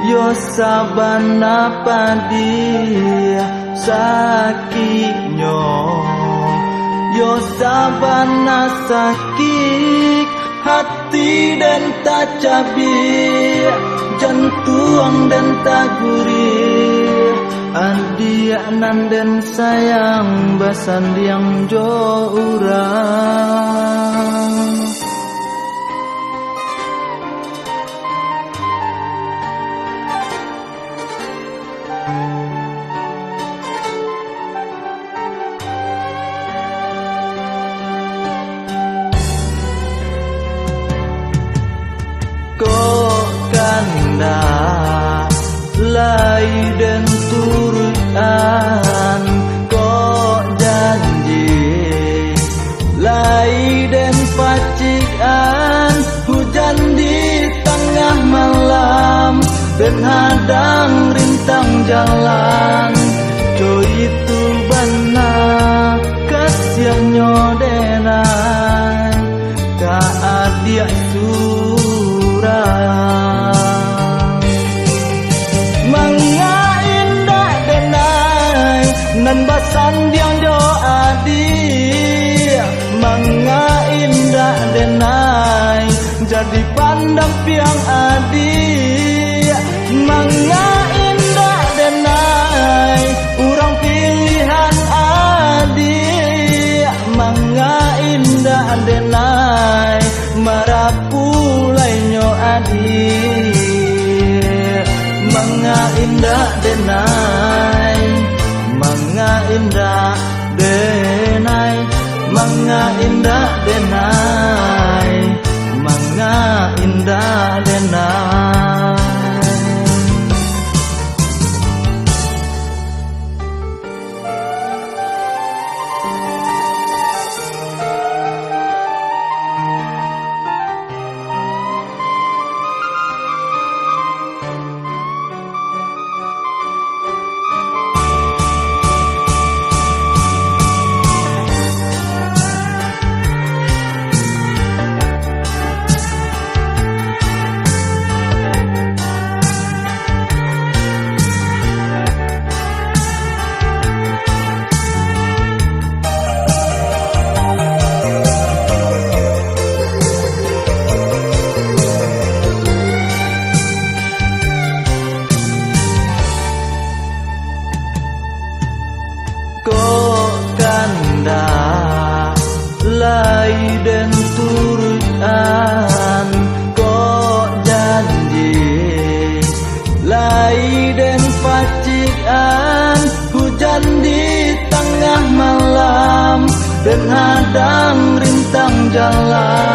Yo sabana padia sakitnyo, yo sabana sakit hati dan tak cabik, jantung dan tak gurih. Adia nan dan sayang basan diang jo urang. Lai dan turutan kok janji, lai dan pacikan hujan di tengah malam dan hadang rintang jalan. Jo itu benar kasihannya denai tak ada surah. Nan basan diang jo adi, manga indah denai jadi pandang piang adi, manga indah denai urang pilihan adi, manga indah denai marapulainyo adi, manga indah denai, manga indah denai, manga indah denai, manga indah denai. Lai dan turutan kok janji, lai dan pacikan hujan di tengah malam dan hadang rintang jalan.